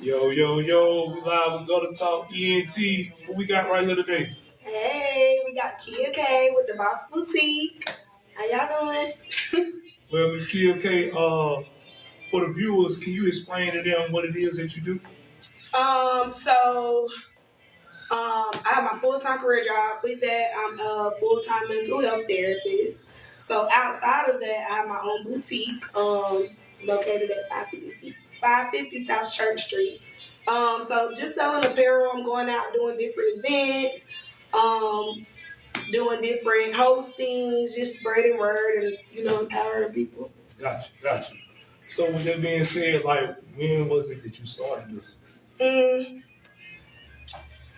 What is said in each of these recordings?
Yo, yo, yo, we live. We go to talk ENT. What we got right here today? Hey, we got Kia K with the Boss Boutique. How y'all doing? Well, Miss Kia K, for the viewers, can you explain to them what it is that you do? I have my full-time career job. With that, I'm a full-time mental health therapist. So outside of that, I have my own boutique, located at 550 South Church Street. So just selling apparel. I'm going out doing different events, doing different hostings, just spreading word and empowering people. Gotcha. So with that being said, like, when was it that you started this?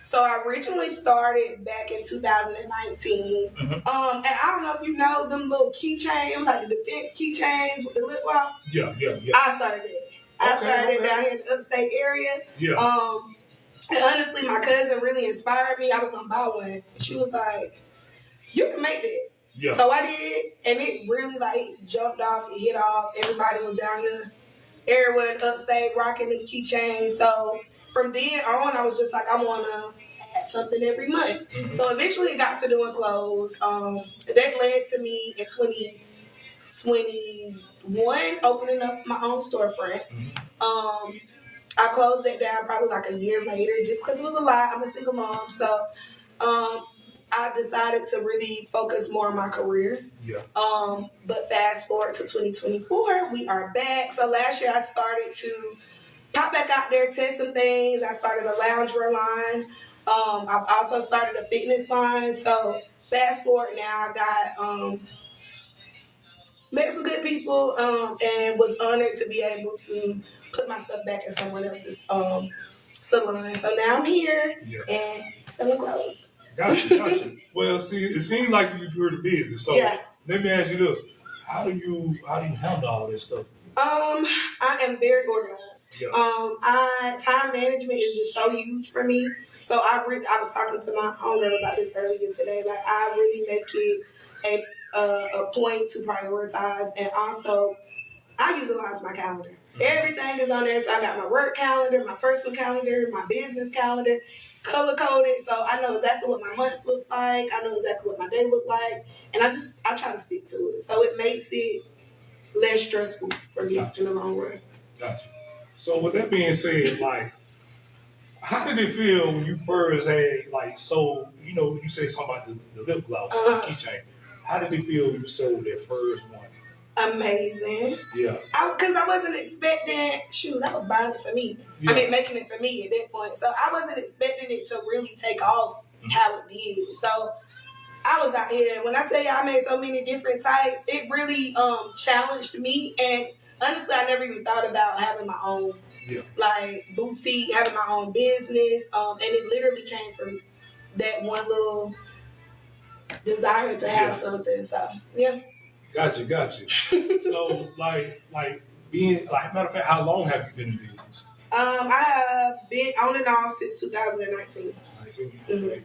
So I originally started back in 2019. Mm-hmm. And I don't know if you know them little keychains, it was like the defense keychains with the lip gloss. Yeah. I started it. I started it down here in the upstate area. Yeah. And honestly, my cousin really inspired me. I was gonna buy one. And she was like, "You can make it." Yeah. So I did, and it really like jumped off, it hit off. Everybody was down here. Everyone upstate rocking the keychains. So from then on, I was just like, I want to add something every month. Mm-hmm. So eventually it got to doing clothes. That led to me in 2021 opening up my own storefront. Mm-hmm. I closed that down probably like a year later just because it was a lot. I'm a single mom. So I decided to really focus more on my career. Yeah. But fast forward to 2024, we are back. So last year I started to pop back out there, test some things. I started a loungewear line. I've also started a fitness line. So fast forward now, I got met some good people and was honored to be able to put my stuff back in someone else's salon. So now I'm here and selling clothes. Gotcha. Well, see, it seems like you do the business. So let me ask you this: How do you handle all this stuff? I am very organized. Yeah. Time management is just so huge for me. So I was talking to my homegirl about this earlier today. Like I really make it a point to prioritize, and also I utilize my calendar. Everything is on there. So I got my work calendar, my personal calendar, my business calendar, color coded. So I know exactly what my months looks like. I know exactly what my day look like. And I try to stick to it. So it makes it less stressful for me in the long run. Gotcha. So with that being said, like, how did it feel when you first had, like, sold, you said something about the lip gloss, the keychain. How did it feel when you sold that first one? Amazing. Yeah. Because I wasn't expecting, I was buying it for me. Yeah. I mean, making it for me at that point. So I wasn't expecting it to really take off how it did. So I was out here. When I tell you I made so many different types, it really challenged me. And honestly, I never even thought about having my own like boutique, having my own business. And it literally came from that one little desire to have something. So, yeah. Gotcha. So, like being, like, matter of fact, how long have you been in business? I have been on and off since 2019. 19? Okay.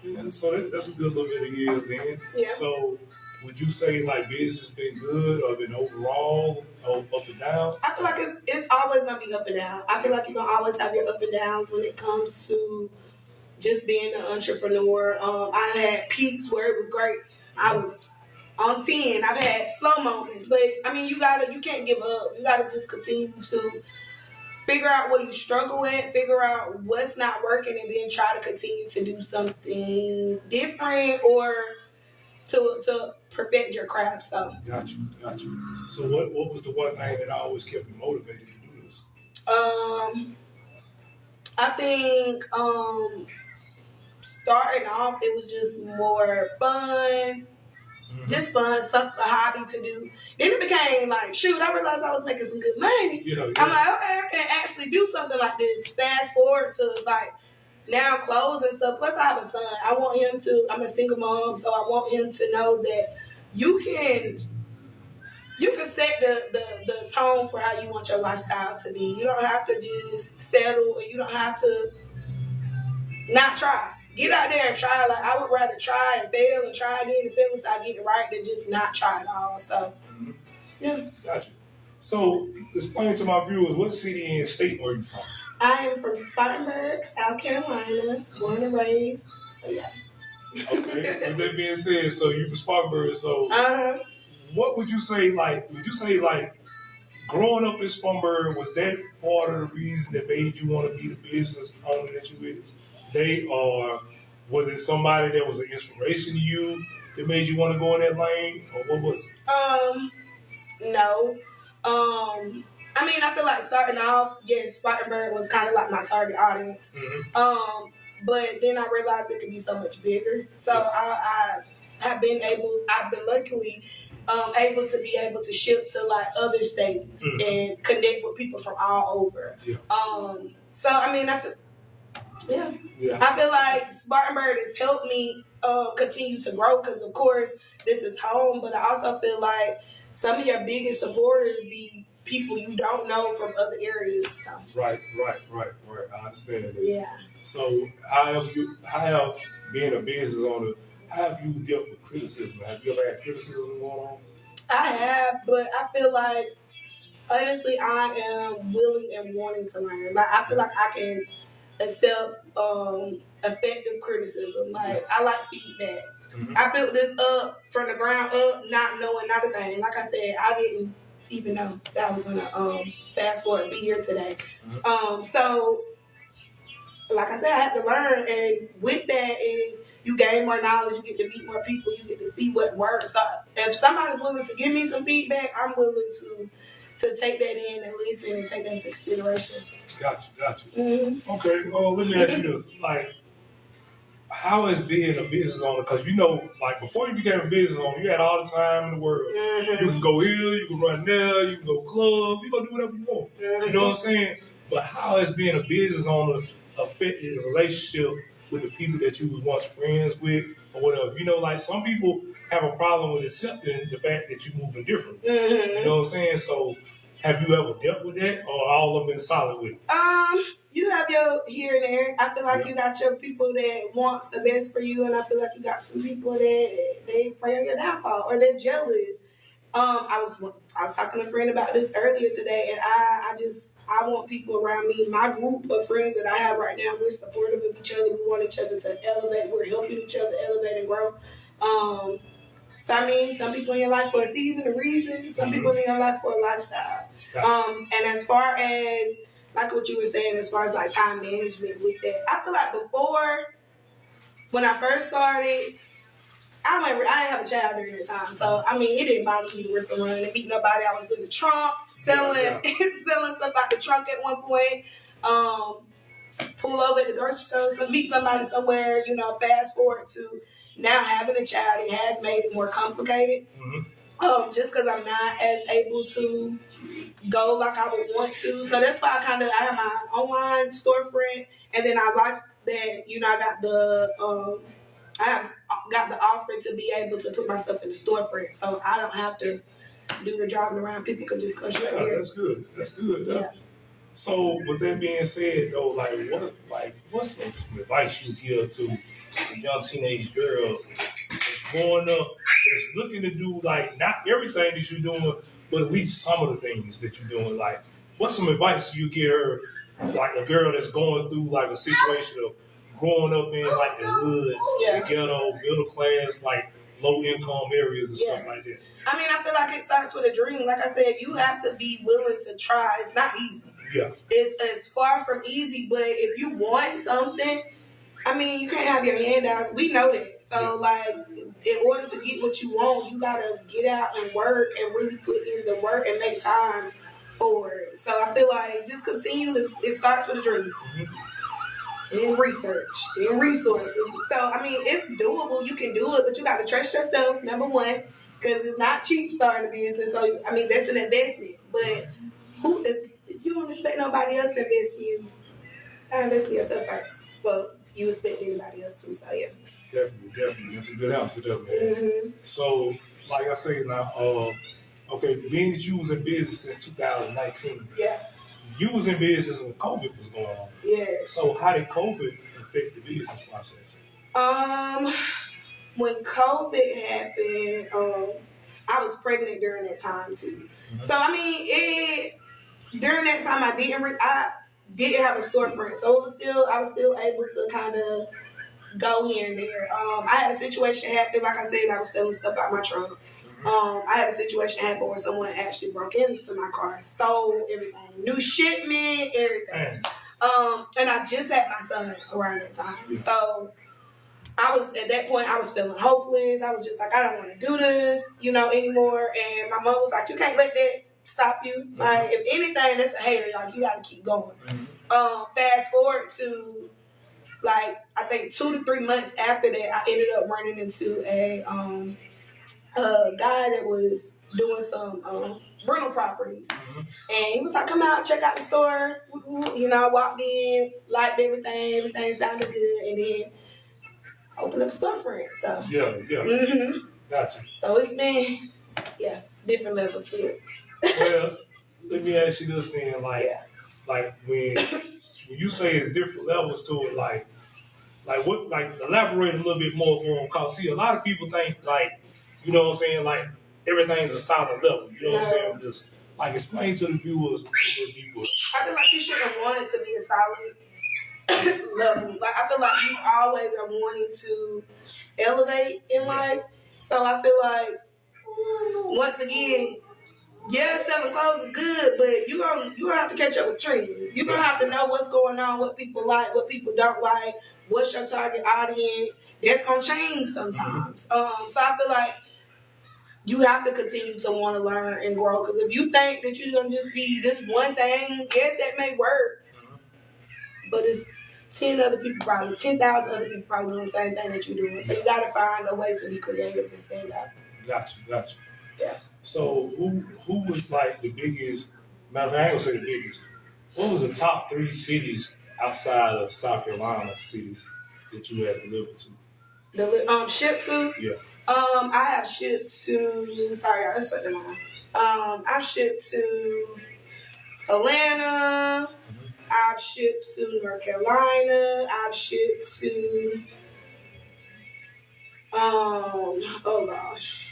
Yeah, so that's a good little bit of years then. Yeah. So, would you say, like, business has been good or been overall up and down? I feel like it's always going to be up and down. I feel like you're going to always have your up and downs when it comes to just being an entrepreneur. I had peaks where it was great. I was on 10. I've had slow moments, but I mean, you can't give up. You gotta just continue to figure out what you struggle with, figure out what's not working, and then try to continue to do something different or to perfect your craft. So. Got you. So what was the one thing that always kept you motivated to do this? I think starting off, it was just more fun. Just fun, a hobby to do. Then it became like, I realized I was making some good money. Yeah. I'm like, okay, I can actually do something like this. Fast forward to like now clothes and stuff. Plus I have a son. I'm a single mom, so I want him to know that you can set the tone for how you want your lifestyle to be. You don't have to just settle, and you don't have to not try. Get out there and try. Like, I would rather try and fail and try again and fail until I get it right than just not try at all. So, yeah. Gotcha. So, explain to my viewers, what city and state are you from? I am from Spartanburg, South Carolina, born and raised. So yeah. Okay. With that being said, so you from Spartanburg. So Uh-huh. what would you say? Like, would you say like growing up in Spartanburg, was that part of the reason that made you want to be the business owner that you is today, or was it somebody that was an inspiration to you that made you want to go in that lane, or what was it? No. I mean, I feel like starting off, yes, Spartanburg was kind of like my target audience. Mm-hmm. But then I realized it could be so much bigger. So I have been I've been luckily able to be able to ship to like other states and connect with people from all over. Yeah. So I mean, I feel like Spartanburg has helped me continue to grow because, of course, this is home. But I also feel like some of your biggest supporters be people you don't know from other areas. So. Right. I understand that. Yeah. So how have being a business owner, how have you dealt with criticism? Have you ever had criticism going on? I have, but I feel like honestly, I am willing and wanting to learn. Like I feel like I can accept effective criticism. Like I like feedback. Mm-hmm. I built this up from the ground up, not knowing not a thing. Like I said, I didn't even know that I was gonna fast forward be here today. Mm-hmm. So like I said, I had to learn, and with that is you gain more knowledge, you get to meet more people, you get to see what works. So if somebody's willing to give me some feedback, I'm willing to take that in and listen and take that into consideration. Got you. Mm-hmm. Okay, let me ask you this. Like, how is being a business owner? Because you know, like before you became a business owner, you had all the time in the world. Mm-hmm. You can go here, you can run there, you can go club, you can do whatever you want. Mm-hmm. You know what I'm saying? But how has being a business owner affected the relationship with the people that you was once friends with or whatever? You know, like some people have a problem with accepting the fact that you're moving different. Mm-hmm. You know what I'm saying? So have you ever dealt with that, or all of them been solid with it? You have your here and there. I feel like you got your people that wants the best for you, and I feel like you got some people that they pray on your downfall or they're jealous. I was talking to a friend about this earlier today, and I want people around me. My group of friends that I have right now, we're supportive of each other. We want each other to elevate. We're helping each other elevate and grow. So I mean, some people in your life for a season, a reason. Some people in your life for a lifestyle. And as far as like what you were saying, as far as like time management with that, I feel like before, when I first started, I didn't have a child during that time, so I mean, it didn't bother me to rip and run and meet nobody. I was in the trunk selling stuff out the trunk at one point. Pull over at the grocery store, so meet somebody somewhere. You know, fast forward to now having a child, it has made it more complicated. Mm-hmm. Just because I'm not as able to go like I would want to. So that's why I have my online storefront, and then I like that, you know, I have got the offer to be able to put my stuff in the storefront, so I don't have to do the driving around. People can just come straight here. That's good. Yeah. So with that being said, though, what's some advice you give to a young teenage girl that's growing up, that's looking to do like not everything that you're doing, but at least some of the things that you're doing? Like, what's some advice you give her, like a girl that's going through like a situation of growing up in like the hood, the ghetto, middle class, like low income areas and stuff like that? I mean, I feel like it starts with a dream. Like I said, you have to be willing to try. It's not easy. Yeah. It's far from easy, but if you want something, I mean, you can't have your handouts. We know that. So, like, in order to get what you want, you gotta get out and work and really put in the work and make time for it. So I feel like just continue. It starts with a dream. Mm-hmm. And research, and resources. So, I mean, it's doable. You can do it, but you got to trust yourself, number one, because it's not cheap starting a business. So, I mean, that's an investment. But if you don't expect nobody else to invest in you, invest in yourself first. Well, you expect anybody else to, so yeah. Definitely. That's a good answer, definitely. Mm-hmm. So, like I say now, okay, being that you was in business since 2019. Yeah. You was in business when COVID was going on. Yeah. So how did COVID affect the business process? When COVID happened, I was pregnant during that time too. Mm-hmm. So I mean, during that time I didn't have a storefront, so I was still able to kind of go here and there. I had a situation happen, like I said, I was selling stuff out my trunk. I had a situation happen where someone actually broke into my car, stole everything, new shipment, everything. And I just had my son around that time, so I was at that point. I was feeling hopeless. I was just like, I don't want to do this, anymore. And my mom was like, you can't let that stop you. Like, if anything, that's a hater. Like, you got to keep going. Fast forward to like I think 2 to 3 months after that, I ended up running into a guy that was doing some rental properties, and he was like, "Come out, check out the store." I walked in, liked everything sounded good, and then opened up a storefront. So Gotcha. So it's been different levels to it. Well, let me ask you this then, like when you say it's different levels to it, like what, like elaborate a little bit more for them, cause see a lot of people think like, you know what I'm saying, like everything's a solid level, you know what I'm saying? Just like explain to the viewers a little deeper. I feel like you shouldn't want it to be a solid level. Like I feel like you always are wanting to elevate in life. So I feel like once again, selling clothes is good, but you gonna have to catch up with trends. You're gonna have to know what's going on, what people like, what people don't like, what's your target audience. That's gonna change sometimes. So I feel like you have to continue to want to learn and grow. Because if you think that you're gonna just be this one thing, yes, that may work, but it's 10,000 other people probably doing the same thing that you're doing. So you gotta find a way to be creative and stand out. Gotcha. Yeah. So who was like the biggest? Matter of fact, I ain't gonna say the biggest. What was the top 3 cities outside of South Carolina cities that you had delivered to? Shipped to? Yeah. I have shipped to. Sorry, y'all, that's something on. I've shipped to Atlanta. I've shipped to North Carolina. I've shipped to. Oh gosh.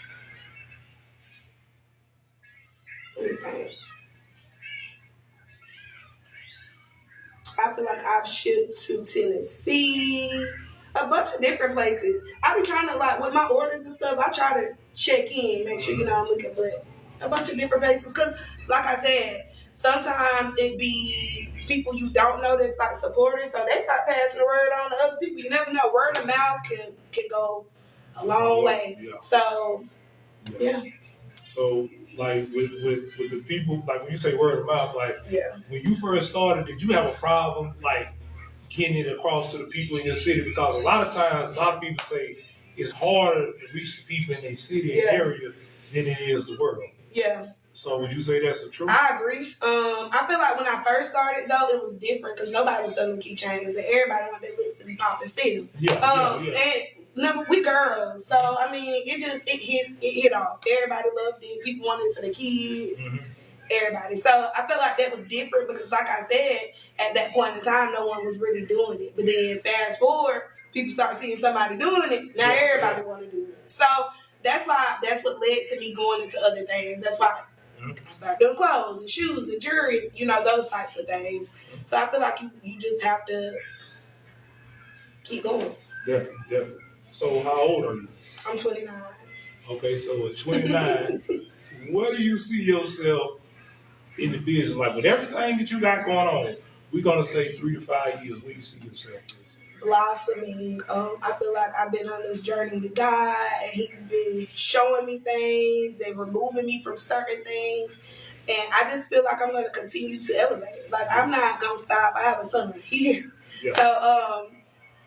I feel like I've shipped to Tennessee, a bunch of different places. I be trying to, like, with my orders and stuff, I try to check in, make sure, I'm looking, but a bunch of different places. Because, like I said, sometimes it be people you don't know that's, like, supporters, so they start passing the word on to other people. You never know. Word of mouth can go a long way. Yeah. So, yeah. So, like with the people, like when you say word of mouth, like when you first started, did you have a problem like getting it across to the people in your city? Because a lot of times, a lot of people say it's harder to reach the people in their city and area than it is the world. Yeah. So would you say that's the truth? I agree. I feel like when I first started though, it was different because nobody was selling keychains and everybody wanted their lips to be popping still. And we girls, so I mean, it hit off. Everybody loved it. People wanted it for the kids. Everybody. So I felt like that was different because, like I said, at that point in time, no one was really doing it. But then fast forward, people start seeing somebody doing it. Now everybody want to do it. So that's what led to me going into other things. That's why I started doing clothes and shoes and jewelry, those types of things. So I feel like you just have to keep going. Definitely. So how old are you? I'm 29. Okay, so at 29, where do you see yourself in the business? Like with everything that you got going on, we're gonna say 3 to 5 years. Where do you see yourself? Blossoming. I feel like I've been on this journey with God, and He's been showing me things and removing me from certain things. And I just feel like I'm gonna continue to elevate. Like I'm not gonna stop. I have a son here, so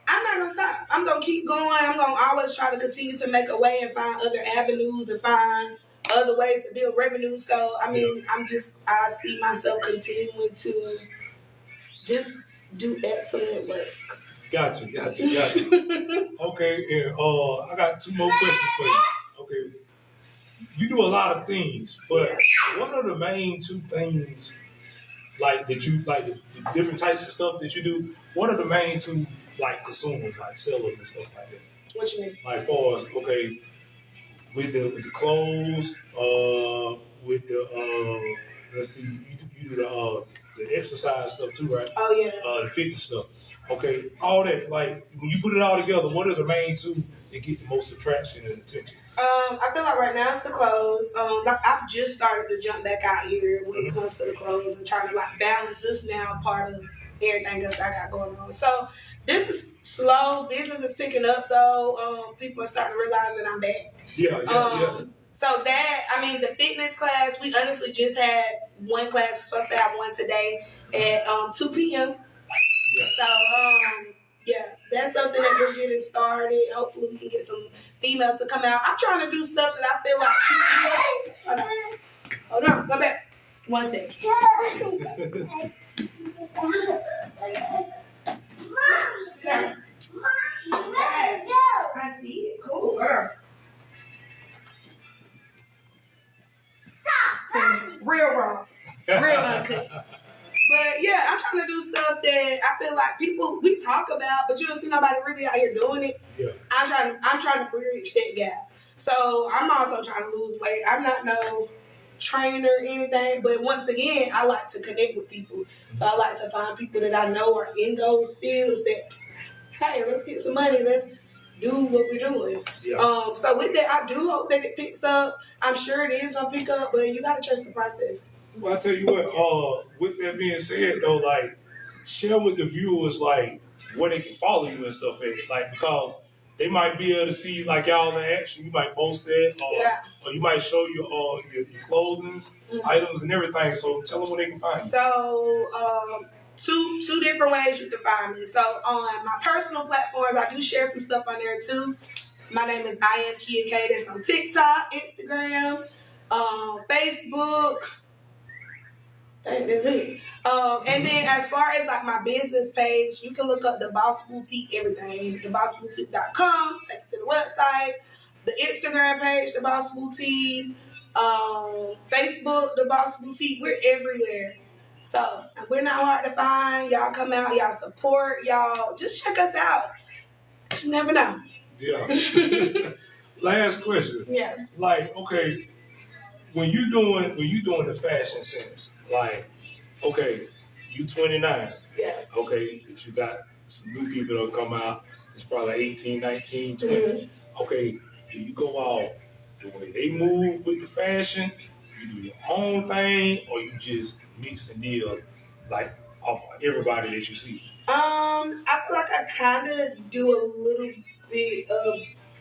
I'm not gonna stop. I'm gonna keep going. I'm gonna always try to continue to make a way and find other avenues and find other ways to build revenue. So I mean, I see myself continuing to just do excellent work. Gotcha. Okay, and I got 2 more questions for you. Okay, you do a lot of things, but what are the main 2 things like that you like the different types of stuff that you do? What are the main 2 like consumers, like sellers and stuff like that? What you mean? Like far as with the clothes, with the let's see, you do the the exercise stuff too, right? Oh yeah. The fitness stuff. Okay, all that. Like when you put it all together, what are the main two that get the most attraction and attention? I feel like right now it's the clothes. Like I've just started to jump back out here when it comes to the clothes and trying to like balance this now part of everything else I got going on. So this is slow. Business is picking up though. People are starting to realize that I'm back. Yeah. So that, I mean, the fitness class, we honestly just had one class. We're supposed to have one today at 2 p.m. Yeah. So, yeah, that's something that we're getting started. Hopefully we can get some females to come out. I'm trying to do stuff that I feel like, hold on, go back. 1 second. I see it. Cool. Real raw. Real uncut. But yeah, I'm trying to do stuff that I feel like people we talk about, but you don't see nobody really out here doing it. Yeah. I'm trying to bridge that gap. So I'm also trying to lose weight. I'm not no trainer or anything, but once again, I like to connect with people. So I like to find people that I know are in those fields that, hey, let's get some money, let's do what we're doing. Yeah. So with that, I do hope that it picks up. I'm sure it is gonna pick up, but you gotta trust the process. Well, I tell you what, with that being said though, like share with the viewers like where they can follow you and stuff at. Like because they might be able to see like y'all in action, you might post that or you might show your clothing items and everything. So tell them where they can find you. So two different ways you can find me. So on my personal platforms, I do share some stuff on there too. My name is I Am Kia K. That's on TikTok, Instagram, Facebook. That's it. And then as far as like my business page, you can look up The Boss Boutique, everything. TheBossBoutique.com. Take it to the website. The Instagram page, The Boss Boutique. Facebook, The Boss Boutique. We're everywhere. So we're not hard to find. Y'all come out, y'all support, y'all just check us out. You never know. Yeah. Last question. Yeah. Like, okay, when you doing the fashion sense, like, okay, you 29. Yeah. Okay, if you got some new people that'll come out, it's probably 18, 19, 20. Mm-hmm. Okay, do you go out the way they move with the fashion? You do your own thing, or you just mix and deal like off everybody that you see? I feel like I kind of do a little bit of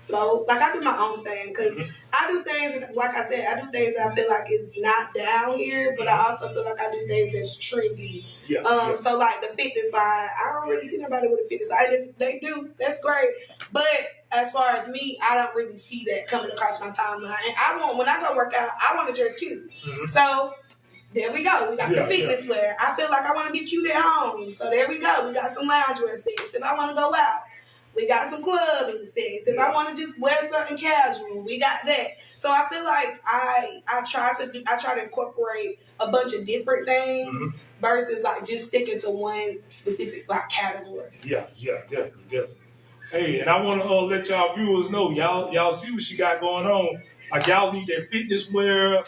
both. Like I do my own thing because I do things, like I said, I do things that I feel like it's not down here, but I also feel like I do things that's trendy. Yeah. So like the fitness line, I don't really see nobody with a fitness line. If they do, that's great. But as far as me, I don't really see that coming across my timeline. And when I go work out, I want to dress cute. Mm-hmm. So there we go. We got the fitness wear. I feel like I want to be cute at home. So there we go. We got some loungewear sets. If I want to go out, we got some clubbing sets. If I want to just wear something casual, we got that. So I feel like I try to incorporate a bunch of different things versus like just sticking to one specific like category. Yeah, definitely. Hey, and I want to let y'all viewers know, y'all see what she got going on. Like y'all need that fitness wear,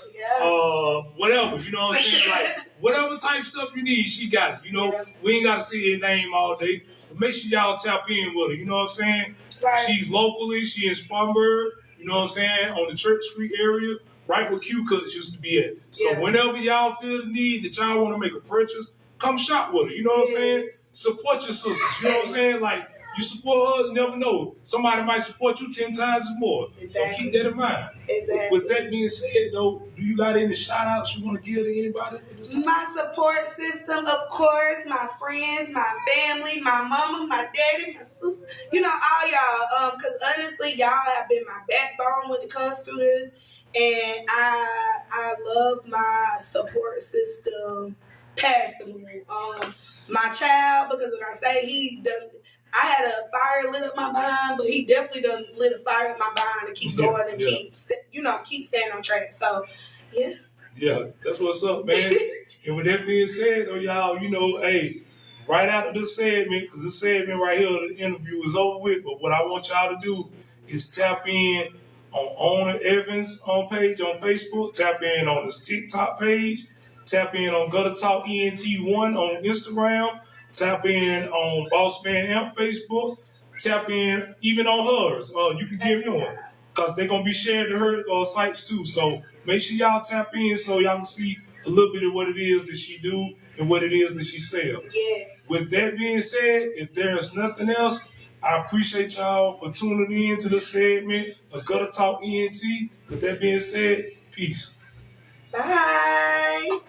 whatever, you know what I'm saying? Like whatever type stuff you need, she got it. You know, we ain't gotta see her name all day. But make sure y'all tap in with her, you know what I'm saying? Right. She's locally, she in Spartanburg, you know what I'm saying, on the Church Street area, right where Q Cuts used to be at. So whenever y'all feel the need that y'all want to make a purchase, come shop with her, you know what I'm saying? Support your sisters, you know what I'm saying? Like, you support her, you never know. Somebody might support you 10 times more. Exactly. So keep that in mind. Exactly. With that being said, though, do you got any shout-outs you want to give to anybody? My support system, of course, my friends, my family, my mama, my daddy, my sister, you know, all y'all. Because honestly, y'all have been my backbone when it comes to this. And I love my support system past the moon. My child, because when I say he done, I had a fire lit up my behind, but he definitely done lit a fire up my behind to keep going and keep staying on track. So, yeah. Yeah, that's what's up, man. And with that being said, though, y'all, you know, hey, right after this segment, because this segment right here, the interview is over with, but what I want y'all to do is tap in on Owner Evans page on Facebook, tap in on his TikTok page, Tap in on Gutter Talk ENT1 on Instagram. Tap in on Boss Man Amp Facebook. Tap in even on hers. You can give me one. Because they're going to be shared to her sites too. So make sure y'all tap in so y'all can see a little bit of what it is that she do and what it is that she sells. Yes. With that being said, if there's nothing else, I appreciate y'all for tuning in to the segment of Gutter Talk ENT. With that being said, peace. Bye.